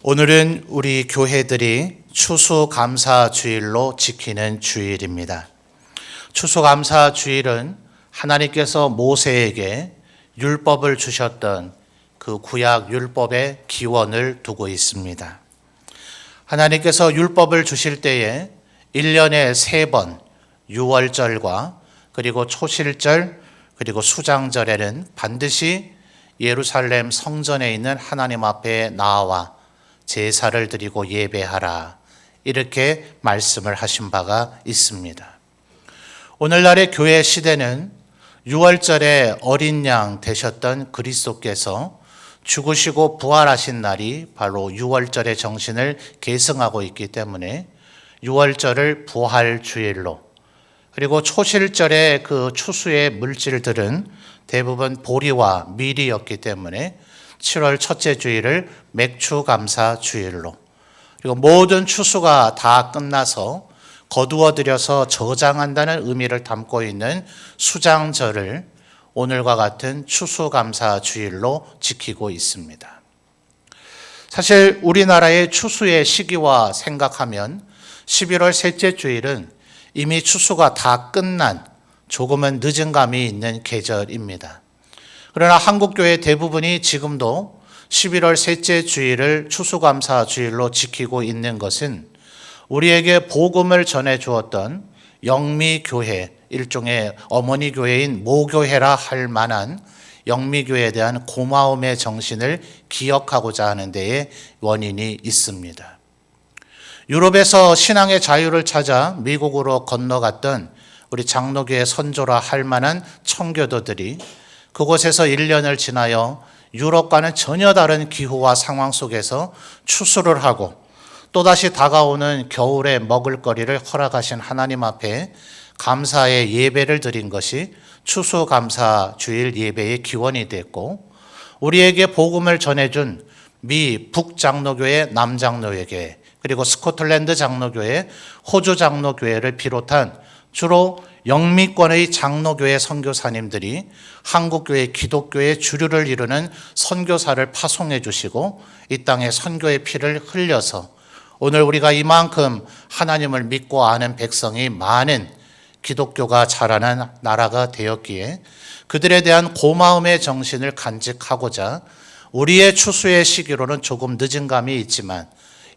오늘은 우리 교회들이 추수감사주일로 지키는 주일입니다. 추수감사주일은 하나님께서 모세에게 율법을 주셨던 그 구약 율법의 기원을 두고 있습니다. 하나님께서 율법을 주실 때에 1년에 3번 유월절과 그리고 초실절 그리고 수장절에는 반드시 예루살렘 성전에 있는 하나님 앞에 나와 제사를 드리고 예배하라, 이렇게 말씀을 하신 바가 있습니다. 오늘날의 교회 시대는 유월절에 어린 양 되셨던 그리스도께서 죽으시고 부활하신 날이 바로 유월절의 정신을 계승하고 있기 때문에 유월절을 부활주일로, 그리고 초실절의 그 추수의 물질들은 대부분 보리와 밀이었기 때문에 7월 첫째 주일을 맥추감사주일로, 그리고 모든 추수가 다 끝나서 거두어들여서 저장한다는 의미를 담고 있는 수장절을 오늘과 같은 추수감사주일로 지키고 있습니다. 사실 우리나라의 추수의 시기와 생각하면 11월 셋째 주일은 이미 추수가 다 끝난 조금은 늦은 감이 있는 계절입니다. 그러나 한국교회 대부분이 지금도 11월 셋째 주일을 추수감사주일로 지키고 있는 것은 우리에게 복음을 전해 주었던 영미교회, 일종의 어머니 교회인 모교회라 할 만한 영미교회에 대한 고마움의 정신을 기억하고자 하는 데에 원인이 있습니다. 유럽에서 신앙의 자유를 찾아 미국으로 건너갔던 우리 장로교회 선조라 할 만한 청교도들이 그곳에서 1년을 지나여 유럽과는 전혀 다른 기후와 상황 속에서 추수를 하고 또다시 다가오는 겨울에 먹을거리를 허락하신 하나님 앞에 감사의 예배를 드린 것이 추수감사주일 예배의 기원이 됐고, 우리에게 복음을 전해준 미 북장로교회 남장로교회, 그리고 스코틀랜드 장로교회, 호주 장로교회를 비롯한 주로 영미권의 장로교회 선교사님들이 한국교회 기독교의 주류를 이루는 선교사를 파송해 주시고 이 땅에 선교의 피를 흘려서 오늘 우리가 이만큼 하나님을 믿고 아는 백성이 많은 기독교가 자라는 나라가 되었기에 그들에 대한 고마움의 정신을 간직하고자 우리의 추수의 시기로는 조금 늦은 감이 있지만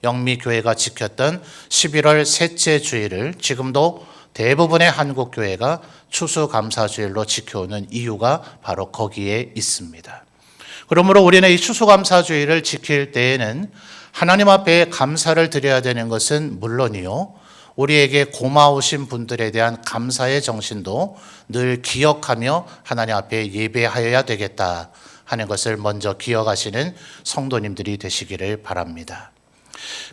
영미교회가 지켰던 11월 셋째 주일을 지금도 대부분의 한국교회가 추수감사주일로 지켜오는 이유가 바로 거기에 있습니다. 그러므로 우리는 이 추수감사주일을 지킬 때에는 하나님 앞에 감사를 드려야 되는 것은 물론이요, 우리에게 고마우신 분들에 대한 감사의 정신도 늘 기억하며 하나님 앞에 예배하여야 되겠다 하는 것을 먼저 기억하시는 성도님들이 되시기를 바랍니다.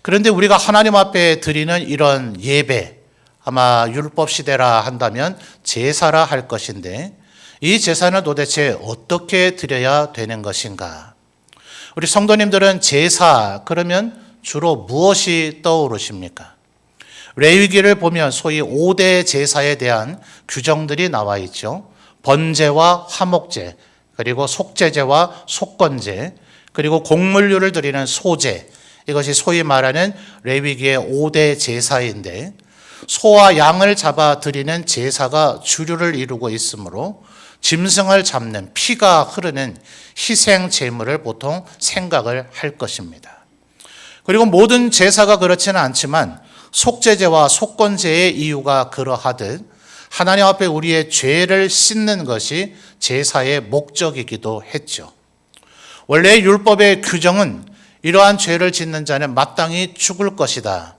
그런데 우리가 하나님 앞에 드리는 이런 예배, 아마 율법 시대라 한다면 제사라 할 것인데 이 제사는 도대체 어떻게 드려야 되는 것인가? 우리 성도님들은 제사 그러면 주로 무엇이 떠오르십니까? 레위기를 보면 소위 5대 제사에 대한 규정들이 나와 있죠. 번제와 화목제, 그리고 속죄제와 속건제, 그리고 곡물류를 드리는 소제, 이것이 소위 말하는 레위기의 5대 제사인데 소와 양을 잡아 드리는 제사가 주류를 이루고 있으므로 짐승을 잡는 피가 흐르는 희생 제물을 보통 생각을 할 것입니다. 그리고 모든 제사가 그렇지는 않지만 속죄제와 속건제의 이유가 그러하듯 하나님 앞에 우리의 죄를 씻는 것이 제사의 목적이기도 했죠. 원래 율법의 규정은 이러한 죄를 짓는 자는 마땅히 죽을 것이다.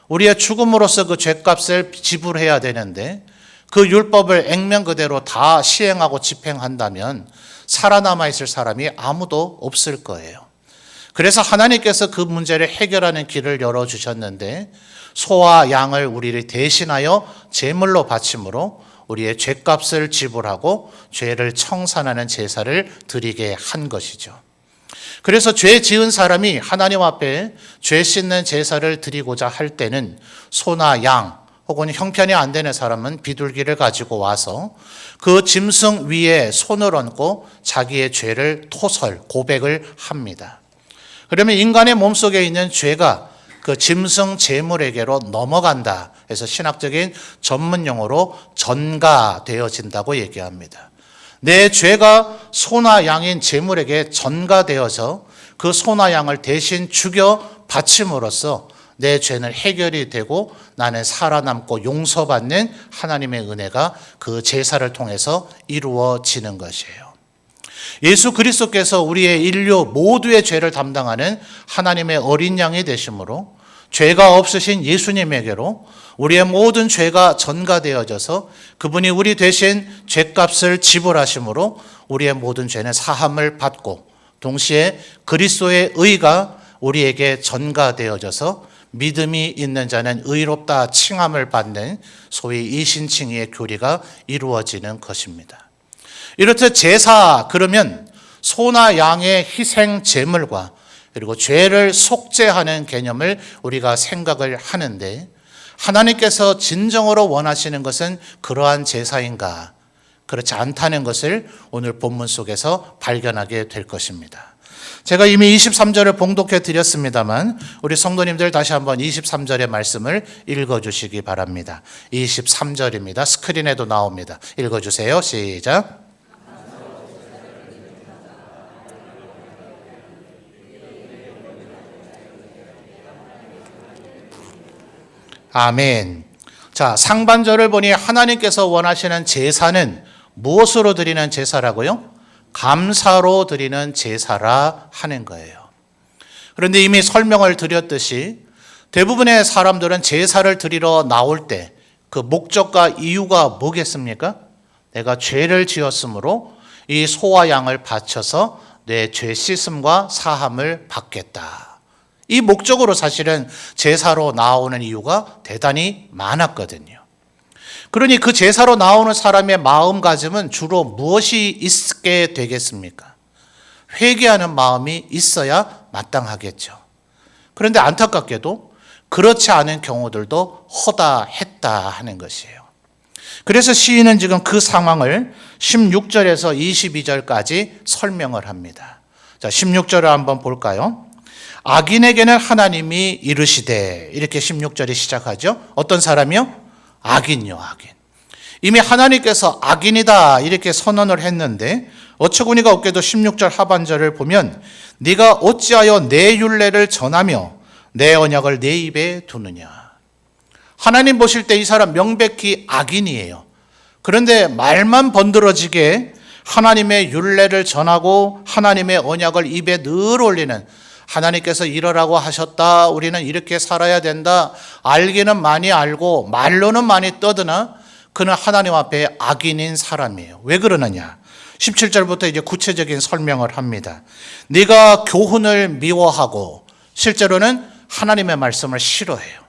우리의 죽음으로써 그 죄값을 지불해야 되는데 그 율법을 액면 그대로 다 시행하고 집행한다면 살아남아 있을 사람이 아무도 없을 거예요. 그래서 하나님께서 그 문제를 해결하는 길을 열어주셨는데 소와 양을 우리를 대신하여 제물로 바침으로 우리의 죄값을 지불하고 죄를 청산하는 제사를 드리게 한 것이죠. 그래서 죄 지은 사람이 하나님 앞에 죄 씻는 제사를 드리고자 할 때는 소나 양 혹은 형편이 안 되는 사람은 비둘기를 가지고 와서 그 짐승 위에 손을 얹고 자기의 죄를 토설, 고백을 합니다. 그러면 인간의 몸속에 있는 죄가 그 짐승 제물에게로 넘어간다 해서 신학적인 전문 용어로 전가되어진다고 얘기합니다. 내 죄가 소나 양인 제물에게 전가되어서 그 소나 양을 대신 죽여 바침으로써 내 죄는 해결이 되고 나는 살아남고 용서받는 하나님의 은혜가 그 제사를 통해서 이루어지는 것이에요. 예수 그리스도께서 우리의 인류 모두의 죄를 담당하는 하나님의 어린 양이 되심으로 죄가 없으신 예수님에게로 우리의 모든 죄가 전가되어져서 그분이 우리 대신 죄값을 지불하심으로 우리의 모든 죄는 사함을 받고 동시에 그리스도의 의가 우리에게 전가되어져서 믿음이 있는 자는 의롭다 칭함을 받는 소위 이신칭의의 교리가 이루어지는 것입니다. 이렇듯 제사 그러면 소나 양의 희생 제물과 그리고 죄를 속죄하는 개념을 우리가 생각을 하는데 하나님께서 진정으로 원하시는 것은 그러한 제사인가? 그렇지 않다는 것을 오늘 본문 속에서 발견하게 될 것입니다. 제가 이미 23절을 봉독해 드렸습니다만 우리 성도님들 다시 한번 23절의 말씀을 읽어주시기 바랍니다. 23절입니다. 스크린에도 나옵니다. 읽어주세요. 시작. 아멘. 자, 상반절을 보니 하나님께서 원하시는 제사는 무엇으로 드리는 제사라고요? 감사로 드리는 제사라 하는 거예요. 그런데 이미 설명을 드렸듯이 대부분의 사람들은 제사를 드리러 나올 때 그 목적과 이유가 뭐겠습니까? 내가 죄를 지었으므로 이 소와 양을 바쳐서 내 죄 씻음과 사함을 받겠다. 이 목적으로 사실은 제사로 나오는 이유가 대단히 많았거든요. 그러니 그 제사로 나오는 사람의 마음가짐은 주로 무엇이 있게 되겠습니까? 회개하는 마음이 있어야 마땅하겠죠. 그런데 안타깝게도 그렇지 않은 경우들도 허다했다 하는 것이에요. 그래서 시인은 지금 그 상황을 16절에서 22절까지 설명을 합니다. 자, 16절을 한번 볼까요? 악인에게는 하나님이 이르시되, 이렇게 16절이 시작하죠. 어떤 사람이요? 악인요, 악인. 이미 하나님께서 악인이다 이렇게 선언을 했는데 어처구니가 없게도 16절 하반절을 보면 네가 어찌하여 내 율례를 전하며 내 언약을 내 입에 두느냐. 하나님 보실 때 이 사람 명백히 악인이에요. 그런데 말만 번들어지게 하나님의 율례를 전하고 하나님의 언약을 입에 늘 올리는, 하나님께서 이러라고 하셨다, 우리는 이렇게 살아야 된다, 알기는 많이 알고 말로는 많이 떠드나 그는 하나님 앞에 악인인 사람이에요. 왜 그러느냐? 17절부터 이제 구체적인 설명을 합니다. 네가 교훈을 미워하고 실제로는 하나님의 말씀을 싫어해요.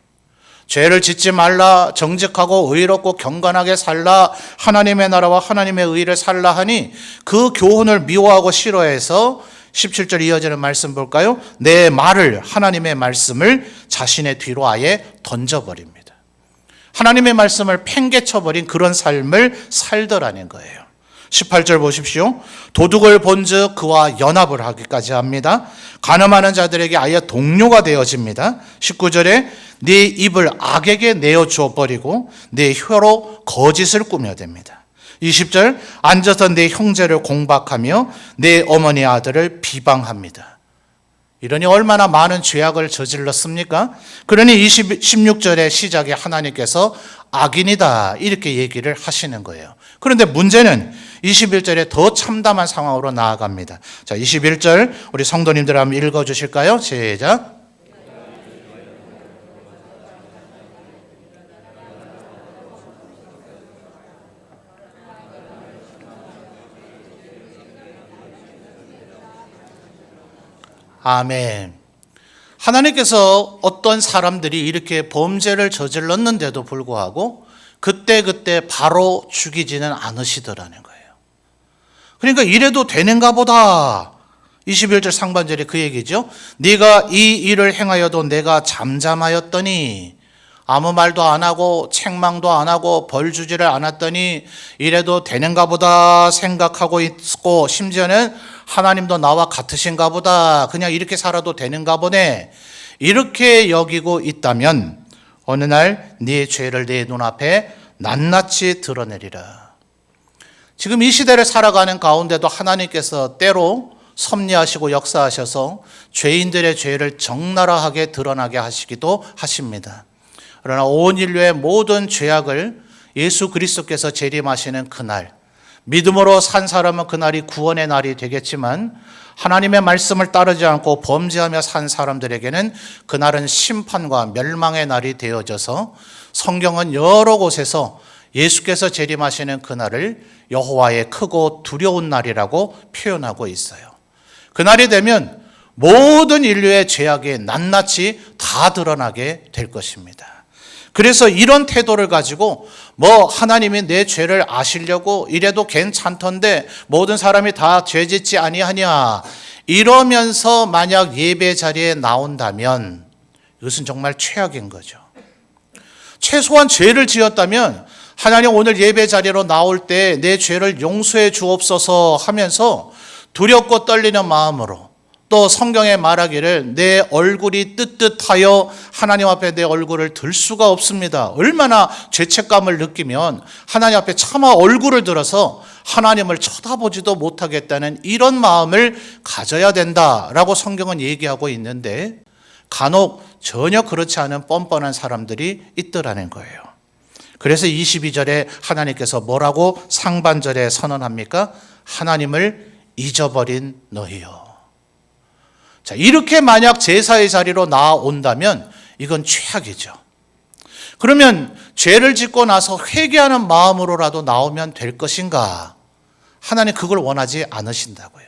죄를 짓지 말라, 정직하고 의롭고 경건하게 살라, 하나님의 나라와 하나님의 의를 살라 하니 그 교훈을 미워하고 싫어해서 17절 이어지는 말씀 볼까요? 내 말을, 하나님의 말씀을 자신의 뒤로 아예 던져버립니다. 하나님의 말씀을 팽개쳐버린 그런 삶을 살더라는 거예요. 18절 보십시오. 도둑을 본즉 그와 연합을 하기까지 합니다. 간음하는 자들에게 아예 동료가 되어집니다. 19절에 네 입을 악에게 내어주어 버리고 네 혀로 거짓을 꾸며댑니다. 20절 앉아서 내 형제를 공박하며 내 어머니 아들을 비방합니다. 이러니 얼마나 많은 죄악을 저질렀습니까? 그러니 16절의 시작에 하나님께서 악인이다 이렇게 얘기를 하시는 거예요. 그런데 문제는 21절에 더 참담한 상황으로 나아갑니다. 자, 21절 우리 성도님들 한번 읽어주실까요? 시작. 아멘. 하나님께서 어떤 사람들이 이렇게 범죄를 저질렀는데도 불구하고 그때 바로 죽이지는 않으시더라는 거예요. 그러니까 이래도 되는가 보다. 21절 상반절에 그 얘기죠. 네가 이 일을 행하여도 내가 잠잠하였더니 아무 말도 안 하고 책망도 안 하고 벌 주지를 않았더니 이래도 되는가 보다 생각하고 있고, 심지어는 하나님도 나와 같으신가 보다, 그냥 이렇게 살아도 되는가 보네, 이렇게 여기고 있다면 어느 날 네 죄를 내 눈앞에 낱낱이 드러내리라. 지금 이 시대를 살아가는 가운데도 하나님께서 때로 섭리하시고 역사하셔서 죄인들의 죄를 적나라하게 드러나게 하시기도 하십니다. 그러나 온 인류의 모든 죄악을 예수 그리스도께서 재림하시는 그날, 믿음으로 산 사람은 그날이 구원의 날이 되겠지만, 하나님의 말씀을 따르지 않고 범죄하며 산 사람들에게는 그날은 심판과 멸망의 날이 되어져서, 성경은 여러 곳에서 예수께서 재림하시는 그날을 여호와의 크고 두려운 날이라고 표현하고 있어요. 그날이 되면 모든 인류의 죄악이 낱낱이 다 드러나게 될 것입니다. 그래서 이런 태도를 가지고 하나님이 내 죄를 아시려고 이래도 괜찮던데 모든 사람이 다 죄짓지 아니하냐, 이러면서 만약 예배 자리에 나온다면 이것은 정말 최악인 거죠. 최소한 죄를 지었다면 하나님 오늘 예배 자리로 나올 때 내 죄를 용서해 주옵소서 하면서 두렵고 떨리는 마음으로, 또 성경에 말하기를 내 얼굴이 뜨뜻하여 하나님 앞에 내 얼굴을 들 수가 없습니다. 얼마나 죄책감을 느끼면 하나님 앞에 차마 얼굴을 들어서 하나님을 쳐다보지도 못하겠다는 이런 마음을 가져야 된다라고 성경은 얘기하고 있는데, 간혹 전혀 그렇지 않은 뻔뻔한 사람들이 있더라는 거예요. 그래서 22절에 하나님께서 뭐라고 상반절에 선언합니까? 하나님을 잊어버린 너희요. 자, 이렇게 만약 제사의 자리로 나온다면 이건 최악이죠. 그러면 죄를 짓고 나서 회개하는 마음으로라도 나오면 될 것인가? 하나님 그걸 원하지 않으신다고요.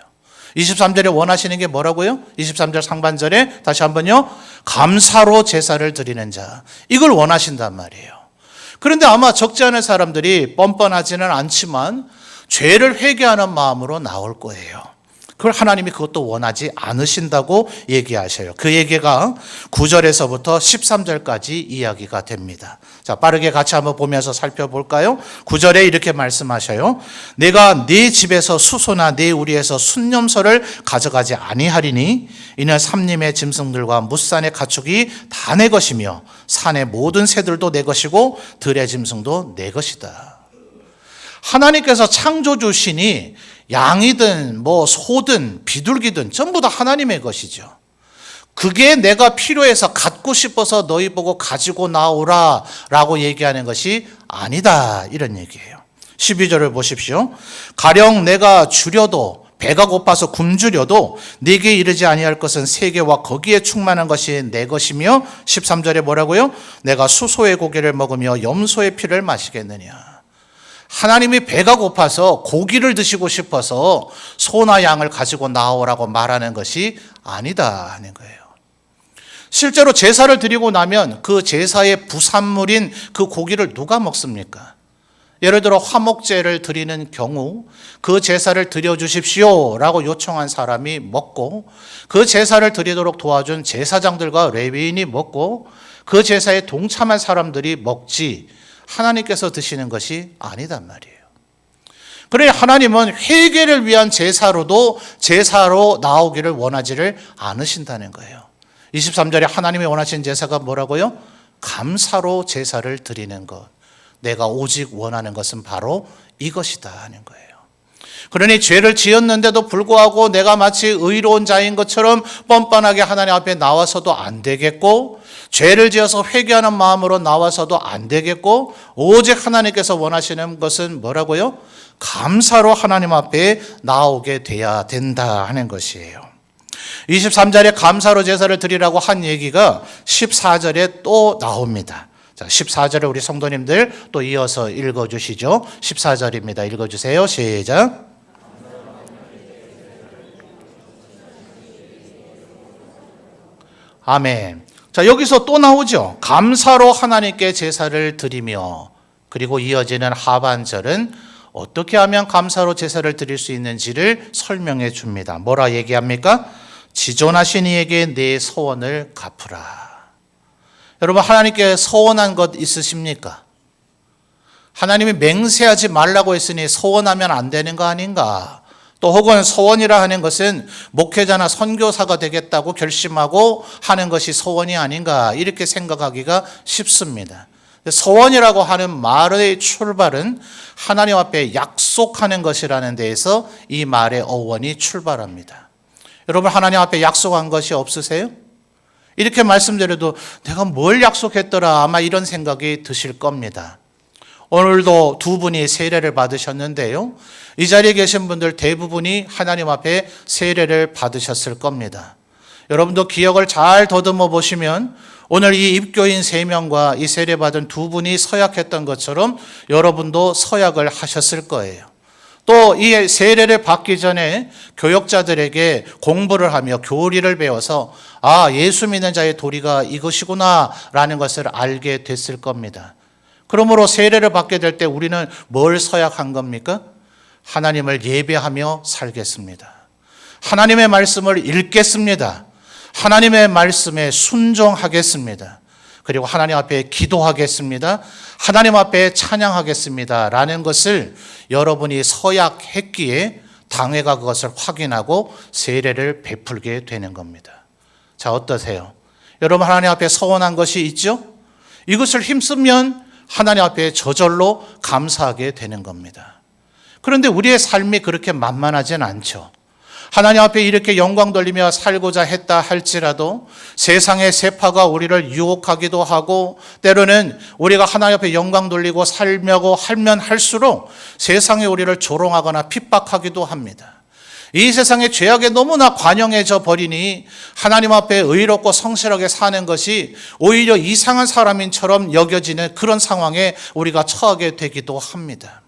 23절에 원하시는 게 뭐라고요? 23절 상반절에 다시 한번요. 감사로 제사를 드리는 자. 이걸 원하신단 말이에요. 그런데 아마 적지 않은 사람들이 뻔뻔하지는 않지만 죄를 회개하는 마음으로 나올 거예요. 그걸 하나님이 그것도 원하지 않으신다고 얘기하셔요. 그 얘기가 9절에서부터 13절까지 이야기가 됩니다. 자, 빠르게 같이 한번 보면서 살펴볼까요? 9절에 이렇게 말씀하셔요. 내가 네 집에서 수소나 네 우리에서 순념소를 가져가지 아니하리니 이는 삼림의 짐승들과 뭇산의 가축이 다 내 것이며 산의 모든 새들도 내 것이고 들의 짐승도 내 것이다. 하나님께서 창조주시니 양이든 소든 비둘기든 전부 다 하나님의 것이죠. 그게 내가 필요해서 갖고 싶어서 너희 보고 가지고 나오라 라고 얘기하는 것이 아니다, 이런 얘기예요. 12절을 보십시오. 가령 내가 주려도 배가 고파서 굶주려도 네게 이르지 아니할 것은 세계와 거기에 충만한 것이 내 것이며, 13절에 뭐라고요? 내가 수소의 고기를 먹으며 염소의 피를 마시겠느냐. 하나님이 배가 고파서 고기를 드시고 싶어서 소나 양을 가지고 나오라고 말하는 것이 아니다 하는 거예요. 실제로 제사를 드리고 나면 그 제사의 부산물인 그 고기를 누가 먹습니까? 예를 들어 화목제를 드리는 경우 그 제사를 드려주십시오 라고 요청한 사람이 먹고, 그 제사를 드리도록 도와준 제사장들과 레위인이 먹고, 그 제사에 동참한 사람들이 먹지 하나님께서 드시는 것이 아니단 말이에요. 그러니 하나님은 회개를 위한 제사로도 제사로 나오기를 원하지를 않으신다는 거예요. 23절에 하나님이 원하시는 제사가 뭐라고요? 감사로 제사를 드리는 것. 내가 오직 원하는 것은 바로 이것이다 하는 거예요. 그러니 죄를 지었는데도 불구하고 내가 마치 의로운 자인 것처럼 뻔뻔하게 하나님 앞에 나와서도 안 되겠고, 죄를 지어서 회개하는 마음으로 나와서도 안 되겠고, 오직 하나님께서 원하시는 것은 뭐라고요? 감사로 하나님 앞에 나오게 돼야 된다 하는 것이에요. 23절에 감사로 제사를 드리라고 한 얘기가 14절에 또 나옵니다. 자, 14절에 우리 성도님들 또 이어서 읽어주시죠. 14절입니다. 읽어주세요. 시작. 아멘. 자, 여기서 또 나오죠. 감사로 하나님께 제사를 드리며, 그리고 이어지는 하반절은 어떻게 하면 감사로 제사를 드릴 수 있는지를 설명해 줍니다. 뭐라 얘기합니까? 지존하신 이에게 내 소원을 갚으라. 여러분, 하나님께 서원한 것 있으십니까? 하나님이 맹세하지 말라고 했으니 서원하면 안 되는 거 아닌가? 또 혹은 서원이라 하는 것은 목회자나 선교사가 되겠다고 결심하고 하는 것이 서원이 아닌가? 이렇게 생각하기가 쉽습니다. 서원이라고 하는 말의 출발은 하나님 앞에 약속하는 것이라는 데에서 이 말의 어원이 출발합니다. 여러분, 하나님 앞에 약속한 것이 없으세요? 이렇게 말씀드려도 내가 뭘 약속했더라, 아마 이런 생각이 드실 겁니다. 오늘도 두 분이 세례를 받으셨는데요, 이 자리에 계신 분들 대부분이 하나님 앞에 세례를 받으셨을 겁니다. 여러분도 기억을 잘 더듬어 보시면 오늘 이 입교인 3명과 이 세례받은 두 분이 서약했던 것처럼 여러분도 서약을 하셨을 거예요. 또 이 세례를 받기 전에 교역자들에게 공부를 하며 교리를 배워서 예수 믿는 자의 도리가 이것이구나 라는 것을 알게 됐을 겁니다. 그러므로 세례를 받게 될 때 우리는 뭘 서약한 겁니까? 하나님을 예배하며 살겠습니다. 하나님의 말씀을 읽겠습니다. 하나님의 말씀에 순종하겠습니다. 그리고 하나님 앞에 기도하겠습니다. 하나님 앞에 찬양하겠습니다. 라는 것을 여러분이 서약했기에 당회가 그것을 확인하고 세례를 베풀게 되는 겁니다. 자, 어떠세요? 여러분, 하나님 앞에 서원한 것이 있죠? 이것을 힘쓰면 하나님 앞에 저절로 감사하게 되는 겁니다. 그런데 우리의 삶이 그렇게 만만하진 않죠. 하나님 앞에 이렇게 영광 돌리며 살고자 했다 할지라도 세상의 세파가 우리를 유혹하기도 하고, 때로는 우리가 하나님 앞에 영광 돌리고 살려고 하면 할수록 세상이 우리를 조롱하거나 핍박하기도 합니다. 이 세상의 죄악에 너무나 관영해져 버리니 하나님 앞에 의롭고 성실하게 사는 것이 오히려 이상한 사람인처럼 여겨지는 그런 상황에 우리가 처하게 되기도 합니다.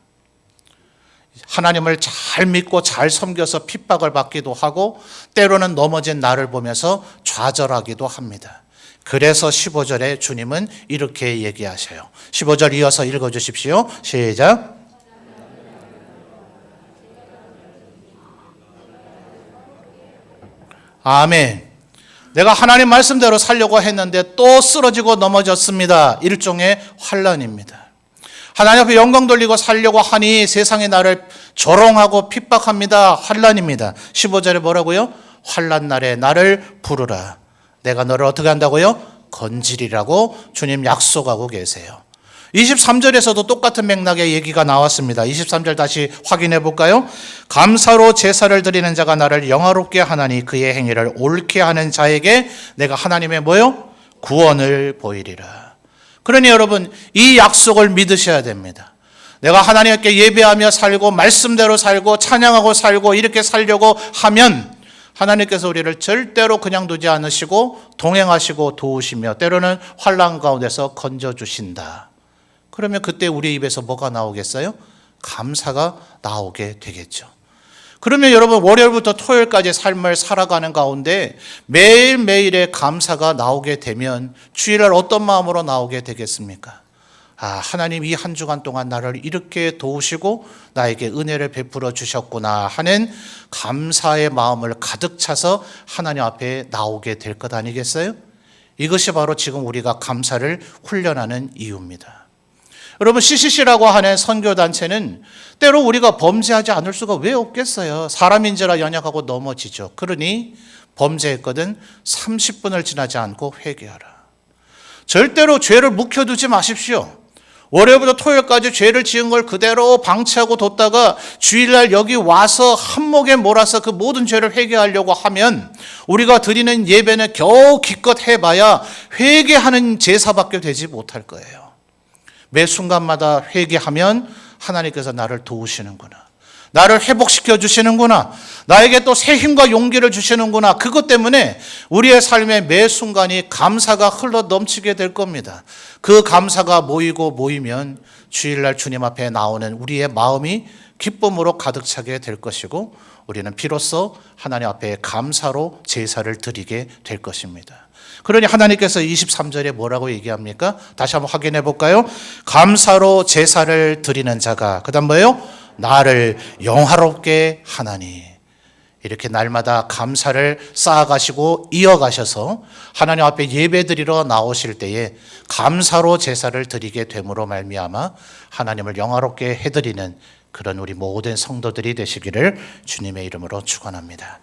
하나님을 잘 믿고 잘 섬겨서 핍박을 받기도 하고, 때로는 넘어진 나를 보면서 좌절하기도 합니다. 그래서 15절에 주님은 이렇게 얘기하셔요. 15절 이어서 읽어주십시오. 시작. 아멘. 내가 하나님 말씀대로 살려고 했는데 또 쓰러지고 넘어졌습니다. 일종의 환난입니다. 하나님 앞에 영광 돌리고 살려고 하니 세상이 나를 조롱하고 핍박합니다. 환난입니다. 15절에 뭐라고요? 환난 날에 나를 부르라. 내가 너를 어떻게 한다고요? 건지리라고 주님 약속하고 계세요. 23절에서도 똑같은 맥락의 얘기가 나왔습니다. 23절 다시 확인해 볼까요? 감사로 제사를 드리는 자가 나를 영화롭게 하나니 그의 행위를 옳게 하는 자에게 내가 하나님의 뭐요? 구원을 보이리라. 그러니 여러분, 이 약속을 믿으셔야 됩니다. 내가 하나님께 예배하며 살고 말씀대로 살고 찬양하고 살고 이렇게 살려고 하면 하나님께서 우리를 절대로 그냥 두지 않으시고 동행하시고 도우시며 때로는 환난 가운데서 건져주신다. 그러면 그때 우리 입에서 뭐가 나오겠어요? 감사가 나오게 되겠죠. 그러면 여러분, 월요일부터 토요일까지 삶을 살아가는 가운데 매일매일의 감사가 나오게 되면 주일날 어떤 마음으로 나오게 되겠습니까? 하나님 이 한 주간 동안 나를 이렇게 도우시고 나에게 은혜를 베풀어 주셨구나 하는 감사의 마음을 가득 차서 하나님 앞에 나오게 될 것 아니겠어요? 이것이 바로 지금 우리가 감사를 훈련하는 이유입니다. 여러분, CCC라고 하는 선교단체는 때로 우리가 범죄하지 않을 수가 왜 없겠어요? 사람인지라 연약하고 넘어지죠. 그러니 범죄했거든 30분을 지나지 않고 회개하라. 절대로 죄를 묵혀두지 마십시오. 월요일부터 토요일까지 죄를 지은 걸 그대로 방치하고 뒀다가 주일날 여기 와서 한목에 몰아서 그 모든 죄를 회개하려고 하면 우리가 드리는 예배는 겨우 기껏 해봐야 회개하는 제사밖에 되지 못할 거예요. 매 순간마다 회개하면 하나님께서 나를 도우시는구나, 나를 회복시켜 주시는구나, 나에게 또 새 힘과 용기를 주시는구나. 그것 때문에 우리의 삶의 매 순간이 감사가 흘러 넘치게 될 겁니다. 그 감사가 모이면 주일날 주님 앞에 나오는 우리의 마음이 기쁨으로 가득 차게 될 것이고 우리는 비로소 하나님 앞에 감사로 제사를 드리게 될 것입니다. 그러니 하나님께서 23절에 뭐라고 얘기합니까? 다시 한번 확인해 볼까요? 감사로 제사를 드리는 자가, 그 다음 뭐예요? 나를 영화롭게 하나니. 이렇게 날마다 감사를 쌓아가시고 이어가셔서 하나님 앞에 예배드리러 나오실 때에 감사로 제사를 드리게 됨으로 말미암아 하나님을 영화롭게 해드리는 그런 우리 모든 성도들이 되시기를 주님의 이름으로 축원합니다.